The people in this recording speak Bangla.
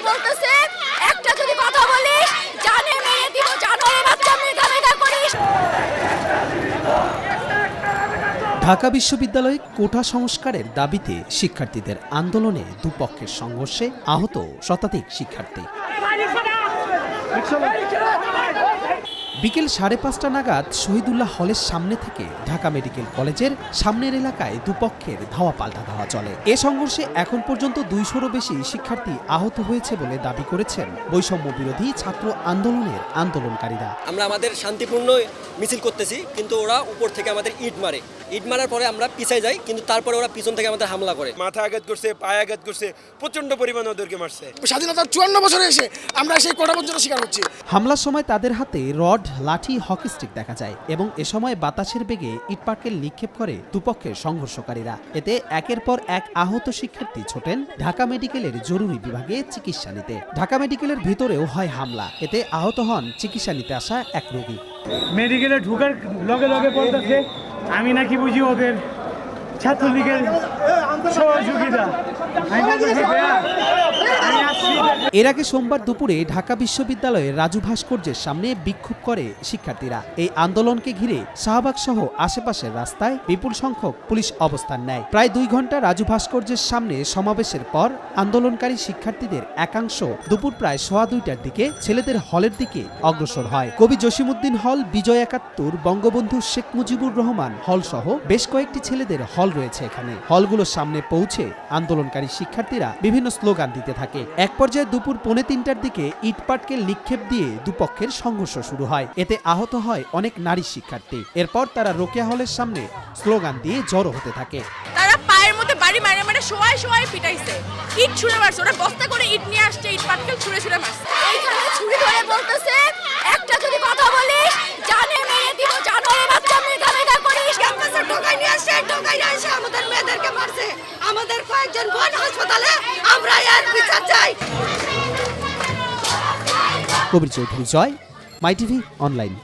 বলতেছে একটা যদি কথা বলিস জানে মেরে দিব, জানোয়ারের বাচ্চা মেধা মেধা করিস। ঢাকা বিশ্ববিদ্যালয়ে কোটা সংস্কারের দাবিতে শিক্ষার্থীদের আন্দোলনে দুপক্ষের সংঘর্ষে আহত শতাধিক শিক্ষার্থী। বিকেল 5:30 নাগাদ শহীদুল্লাহ হলের সামনে থেকে ঢাকা মেডিকেল কলেজের সামনের এলাকায় দুপক্ষের ধাওয়া পাল্টা ধাওয়া চলে। এ সংঘর্ষে এখন পর্যন্ত 200-রও বেশি শিক্ষার্থী আহত হয়েছে বলে দাবি করেছেন বৈষম্য বিরোধী ছাত্র আন্দোলনের আন্দোলনকারীরা। আমরা আমাদের শান্তিপূর্ণ মিছিল করতেছি, কিন্তু ওরা উপর থেকে আমাদের ইট মারে। ইট মারার পরে আমরা পিছায় যাই, কিন্তু তারপরে ওরা পিছন থেকে আমাদের হামলা করে। মাথা আঘাত করছে, পায়ে আঘাত করছে, প্রচন্ড পরিমাণে ওদেরকে মারছে। স্বাধীনতার 54 বছরে এসে আমরা সেই কোটা বঞ্চনা শিকার হচ্ছি। হামলার সময় তাদের হাতে রড, লাঠি, হকি স্টিক দেখা যায় এবং এ সময় বাতাসের বেগে ইটপাটকেল নিক্ষেপ করে দুপক্ষের সংঘর্ষকারীরা। এতে একের পর এক আহত শিক্ষার্থী ছোটেন ঢাকা মেডিকেলের জরুরি বিভাগে চিকিৎসা নিতে। ঢাকা মেডিকেলের ভিতরেও হয় হামলা, এতে আহত হন চিকিৎসা নিতে আসা এক রোগী। মেডিকেলে ঢুকার লগে লগে বলতেছে আমি নাকি বুঝি ওদের ছাত্রলীগের সহযোগিতা। এর আগে সোমবার দুপুরে ঢাকা বিশ্ববিদ্যালয়ের রাজু ভাস্কর্যের সামনে বিক্ষোভ করে শিক্ষার্থীরা। এই আন্দোলনকে ঘিরে শাহবাগ সহ আশেপাশের রাস্তায় বিপুল সংখ্যক পুলিশ অবস্থান নেয়। প্রায় 2 ঘন্টা রাজু ভাস্কর্যের সামনে সমাবেশের পর আন্দোলনকারী শিক্ষার্থীদের একাংশ দুপুর প্রায় 2:15টার দিকে ছেলেদের হলের দিকে অগ্রসর হয়। কবি জসিমউদ্দিন হল, বিজয় 71, বঙ্গবন্ধু শেখ মুজিবুর রহমান হল সহ বেশ কয়েকটি ছেলেদের হল রয়েছে এখানে। হলগুলোর সামনে পৌঁছে আন্দোলনকারী শিক্ষার্থীরা বিভিন্ন স্লোগান দিতে থাকে। এক পর্যায়ে দুপুর 2:45টার দিকে ইটপাটকেল নিক্ষেপ দিয়ে দুপক্ষের সংঘর্ষ শুরু হয়। এতে আহত হয় অনেক নারী শিক্ষার্থী। এরপর তারা রোকেয়া হলের সামনে স্লোগান দিয়ে জড়ো হতে থাকে। তারা পায়ের মধ্যে বাড়ি মারে মারে শোয়ায় শোয়ায় পিটাইছে, ইট ছুঁড়ে মারছে। ওরা বস্তা করে ইট নিয়ে আসছে, ইট পাটকেল ছুঁড়ে ছুঁড়ে মারছে। এইখানে ছুরি ধরে বলতেছে একটা যদি কথা বলিস জানে মেরে দিব, জানোয়ারের বাচ্চা মেধা মেধা করিস। ক্যাম্পাসে ঢোকাই নিয়ে আসছে, ঢোকাই নিয়ে এসে আমাদের মেয়েদেরকে মারছে। আমাদের কয়েকজন বোন হাসপাতালে, আমরা এর বিচার চাই। কবির চৌধুরী জয়, মাই টিভি অনলাইন।